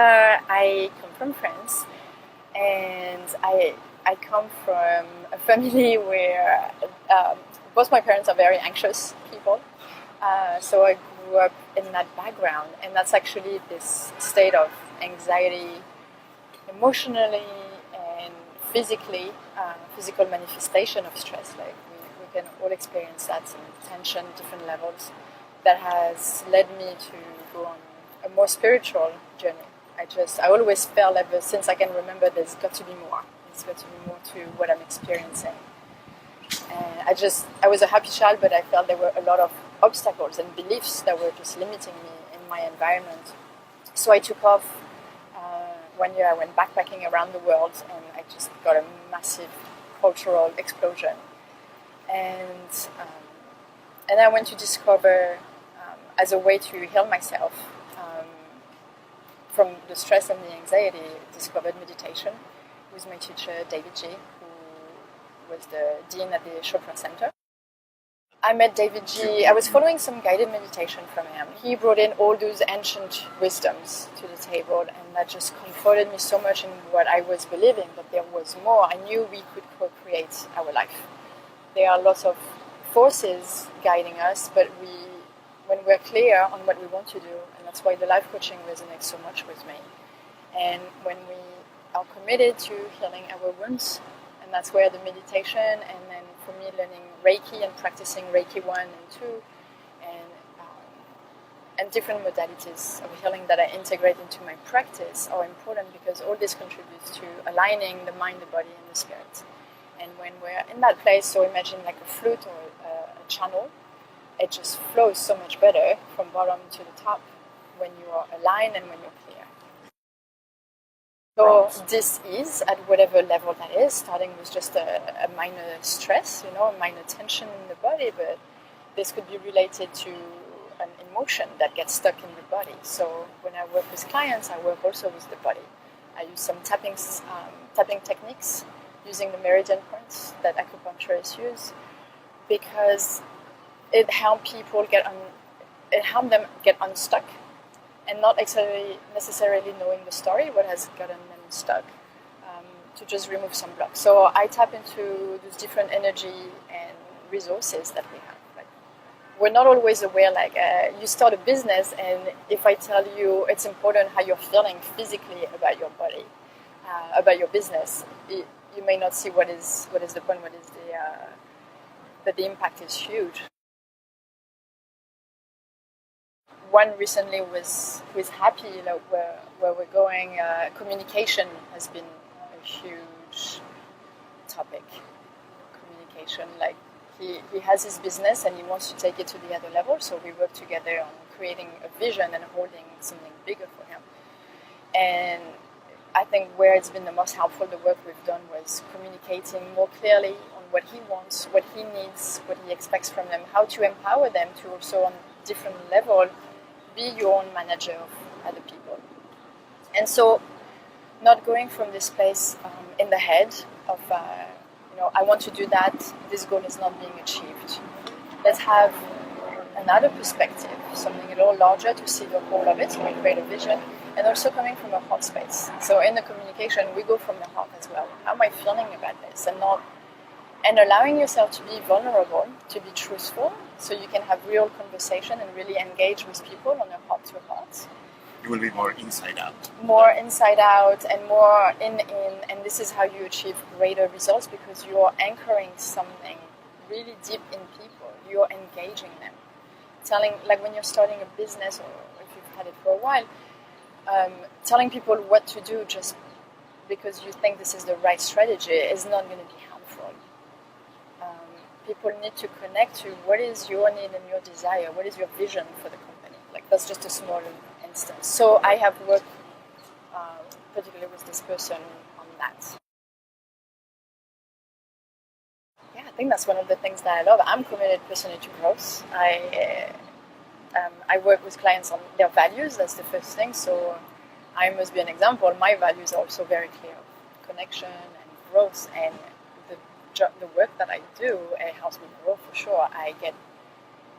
I come from France, and I come from a family where both my parents are very anxious people. So I grew up in that background, and that's actually this state of anxiety, emotionally and physically, physical manifestation of stress. Like we can all experience that in tension, different levels. That has led me to go on a more spiritual journey. I always felt ever since I can remember there's got to be more. There's got to be more to what I'm experiencing. And I was a happy child, but I felt there were a lot of obstacles and beliefs that were just limiting me in my environment. So I took off. One year I went backpacking around the world, and I just got a massive cultural explosion. And I went to discover, as a way to heal myself from the stress and the anxiety, discovered meditation with my teacher, David G., who was the dean at the Chopra Center. I met David G. I was following some guided meditation from him. He brought in all those ancient wisdoms to the table, and that just comforted me so much in what I was believing, that there was more. I knew we could co-create our life. There are lots of forces guiding us, but when we're clear on what we want to do, and that's why the life coaching resonates so much with me, and when we are committed to healing our wounds, and that's where the meditation, and then for me learning Reiki and practicing Reiki 1 and 2, and different modalities of healing that I integrate into my practice are important, because all this contributes to aligning the mind, the body, and the spirit. And when we're in that place, so imagine like a flute or a channel, it just flows so much better from bottom to the top when you are aligned and when you're clear. So this is, at whatever level that is, starting with just a minor stress, a minor tension in the body, but this could be related to an emotion that gets stuck in the body. So when I work with clients, I work also with the body. I use some tapping techniques using the meridian points that acupuncturists use, because it helps them get unstuck, and not necessarily knowing the story, what has gotten them stuck, to just remove some blocks. So I tap into those different energy and resources that we have. Like, we're not always aware, you start a business, and if I tell you it's important how you're feeling physically about your body, about your business, you may not see what is the point, but the impact is huge. One recently was Happy, where we're going. Communication has been a huge topic. Communication, he has his business and he wants to take it to the other level, so we work together on creating a vision and holding something bigger for him. And I think where it's been the most helpful, the work we've done, was communicating more clearly on what he wants, what he needs, what he expects from them, how to empower them to also, on different level, be your own manager of other people. And so, not going from this place in the head of, I want to do that, this goal is not being achieved. Let's have another perspective, something a little larger to see the whole of it, so we create a vision, and also coming from a heart space. So in the communication, we go from the heart as well. How am I feeling about this? And allowing yourself to be vulnerable, to be truthful, so you can have real conversation and really engage with people on a heart-to-heart. It will be more inside out. More inside out and more in, and this is how you achieve greater results, because you're anchoring something really deep in people. You're engaging them. Telling, like when you're starting a business, or if you've had it for a while, telling people what to do just because you think this is the right strategy is not going to be helpful. People need to connect to what is your need and your desire, what is your vision for the company. That's just a small instance. So I have worked particularly with this person on that. Yeah, I think that's one of the things that I love. I'm committed personally to growth. I work with clients on their values, that's the first thing. So I must be an example. My values are also very clear: connection and growth, and the work that I do, it helps me grow for sure. I get,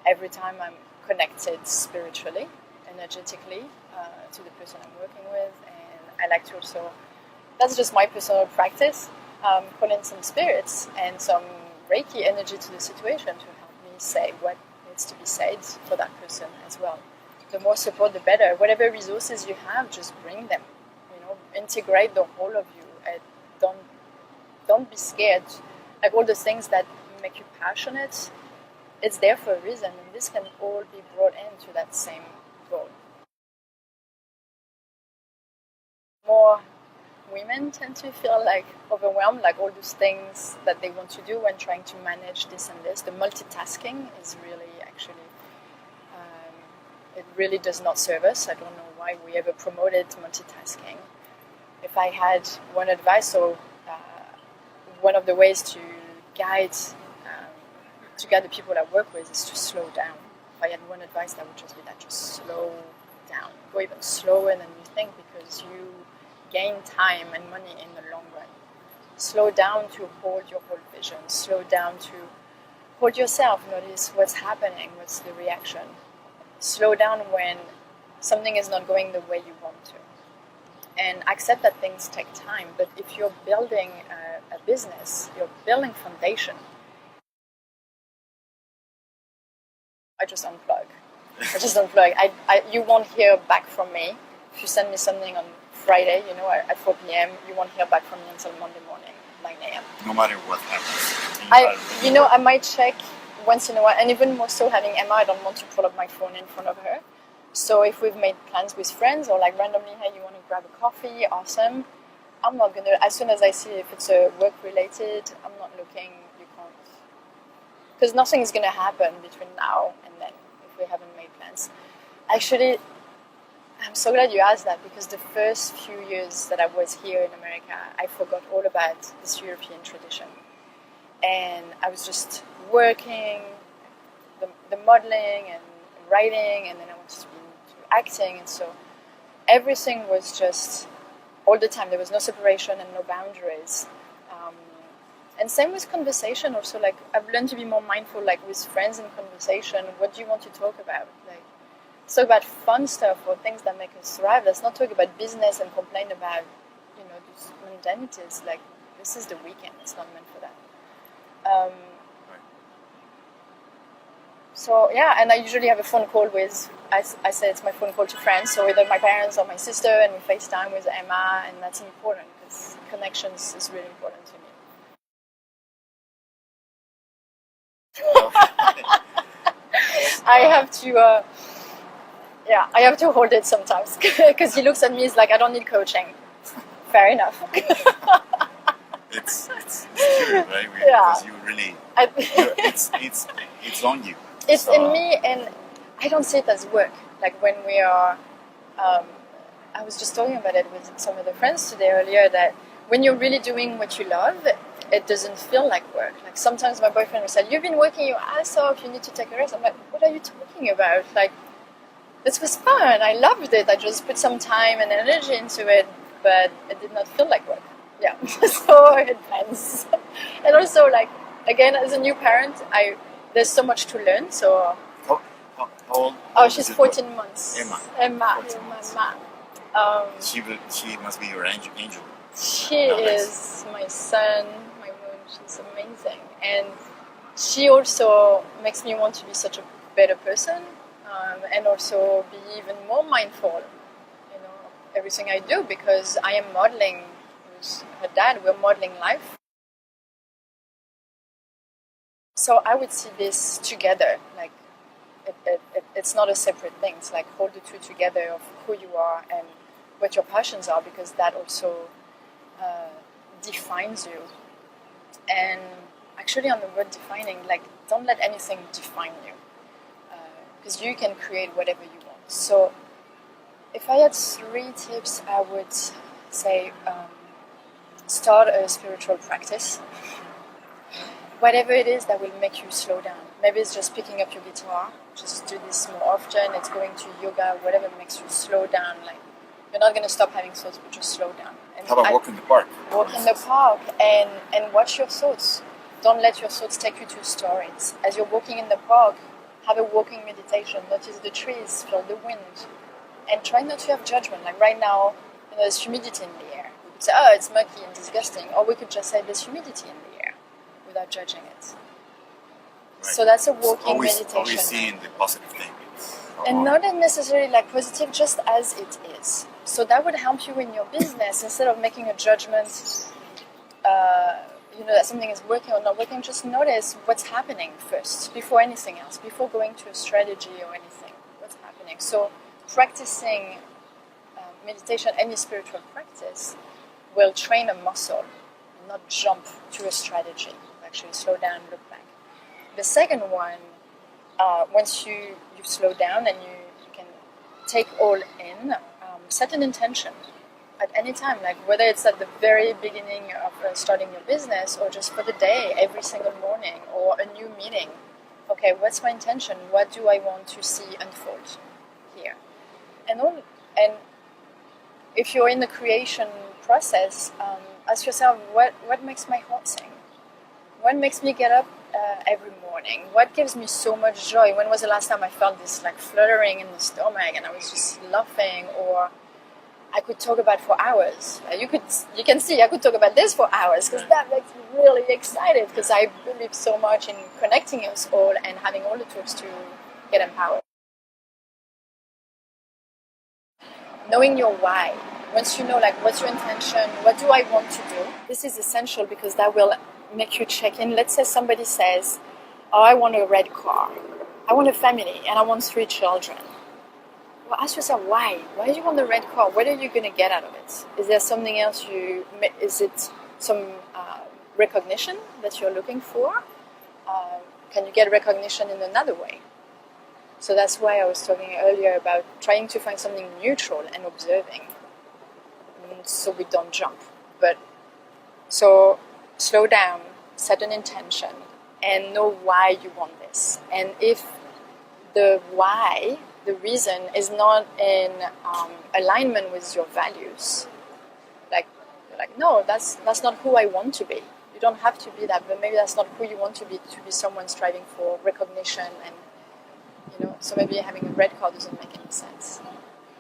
every time I'm connected spiritually, energetically, to the person I'm working with, I like to also, that's just my personal practice, call in some spirits and some Reiki energy to the situation to help me say what needs to be said for that person as well. The more support, the better. Whatever resources you have, just bring them. Integrate the whole of you. And don't be scared. Like all the things that make you passionate, it's there for a reason, and this can all be brought into that same goal. More women tend to feel like overwhelmed, like all those things that they want to do when trying to manage this and this. The multitasking is really actually, it really does not serve us. I don't know why we ever promoted multitasking. If I had one advice, so one of the ways to guide the people I work with is to slow down. If I had one advice, that would just be that: just slow down. Go even slower than you think, because you gain time and money in the long run. Slow down to hold your whole vision. Slow down to hold yourself. Notice what's happening, what's the reaction. Slow down when something is not going the way you want to. And accept that things take time. But if you're building a business, you're building foundation. I just unplug. You won't hear back from me. If you send me something on Friday, at 4 p.m., you won't hear back from me until Monday morning, 9 a.m. No matter what happens. I might check once in a while, and even more so having Emma, I don't want to pull up my phone in front of her. So if we've made plans with friends or like randomly, hey, you want to grab a coffee? Awesome. I'm not going to, as soon as I see if it's work related, I'm not looking, you can't. Because nothing's going to happen between now and then if we haven't made plans. Actually, I'm so glad you asked that, because the first few years that I was here in America, I forgot all about this European tradition. And I was just working, the modeling and writing, and then I wanted to be into acting. And so everything was just all the time. There was no separation and no boundaries. And same with conversation also. Like, I've learned to be more mindful, like with friends in conversation. What do you want to talk about? Like, let's talk about fun stuff or things that make us thrive. Let's not talk about business and complain about, these mundanities. Like, this is the weekend. It's not meant for that. So yeah, and I usually have a phone call with, I say it's my phone call to friends, so either my parents or my sister, and we FaceTime with Emma, and that's important because connections is really important to me. I have to hold it sometimes because he looks at me, he's like, I don't need coaching. Fair enough. It's true, right? Because you really, it's on you. It's in me, and I don't see it as work. Like when we are, I was just talking about it with some of the friends today earlier, that when you're really doing what you love, it doesn't feel like work. Like sometimes my boyfriend will say, you've been working your ass off, you need to take a rest. I'm like, what are you talking about? Like, this was fun, I loved it, I just put some time and energy into it, but it did not feel like work. Yeah, so it depends. And also, like, again, as a new parent, there's so much to learn. So how old? Oh, she's 14 months. Emma. She must be your angel. She is my sun, my moon. She's amazing, and she also makes me want to be such a better person, and also be even more mindful. Everything I do, because I am modeling. Her dad, we're modeling life. So I would see this together, like it's not a separate thing. It's like hold the two together of who you are and what your passions are, because that also defines you. And actually, on the word defining, like, don't let anything define you, because you can create whatever you want. So if I had 3 tips, I would say, start a spiritual practice. Whatever it is that will make you slow down. Maybe it's just picking up your guitar. Just do this more often. It's going to yoga, whatever makes you slow down. Like, you're not going to stop having thoughts, but just slow down. And how about walk in the park? Walk in the park and watch your thoughts. Don't let your thoughts take you to stories. As you're walking in the park, have a walking meditation. Notice the trees, feel the wind. And try not to have judgment. Like right now, there's humidity in the air. We could say, oh, it's murky and disgusting, or we could just say there's humidity in the air without judging it. Right. So that's a walking meditation. Always seeing the positive thing. And not necessarily like positive, just as it is. So that would help you in your business instead of making a judgment. That something is working or not working. Just notice what's happening first, before anything else, before going to a strategy or anything. What's happening? So practicing meditation, any spiritual practice, will train a muscle, not jump to a strategy. Actually, slow down, look back. The second one, once you slow down and you can take all in, set an intention at any time, like whether it's at the very beginning of starting your business or just for the day, every single morning, or a new meeting. Okay, what's my intention? What do I want to see unfold here? And if you're in the creation process, ask yourself, what makes my heart sing? What makes me get up every morning? What gives me so much joy? When was the last time I felt this like fluttering in the stomach and I was just laughing? Or I could talk about for hours. You can see I could talk about this for hours because that makes me really excited because I believe so much in connecting us all and having all the tools to get empowered. Knowing your why. Once you know like what's your intention, what do I want to do? This is essential because that will make you check in. Let's say somebody says, oh, I want a red car. I want a family and I want 3 children. Well, ask yourself why. Why do you want the red car? What are you going to get out of it? Is there something else is it some recognition that you're looking for? Can you get recognition in another way? So that's why I was talking earlier about trying to find something neutral and observing. So we don't jump. So slow down, set an intention, and know why you want this. And if the why, the reason, is not in alignment with your values, you're like, no, that's not who I want to be. You don't have to be that, but maybe that's not who you want to be someone striving for recognition, and so maybe having a red card doesn't make any sense.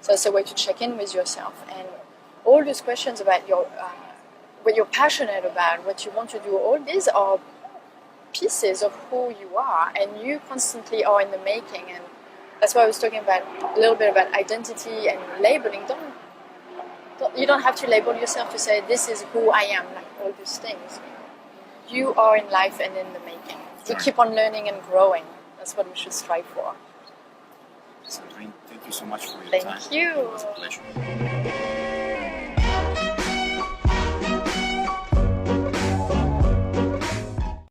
So it's a way to check in with yourself, and all these questions about what you're passionate about, what you want to do, all these are pieces of who you are, and you constantly are in the making. And that's why I was talking about a little bit about identity and labeling. You don't have to label yourself to say this is who I am, like all these things. You are in life and in the making. We keep on learning and growing. That's what we should strive for. Sandrine, thank you so much for your time. Thank you. It was a pleasure.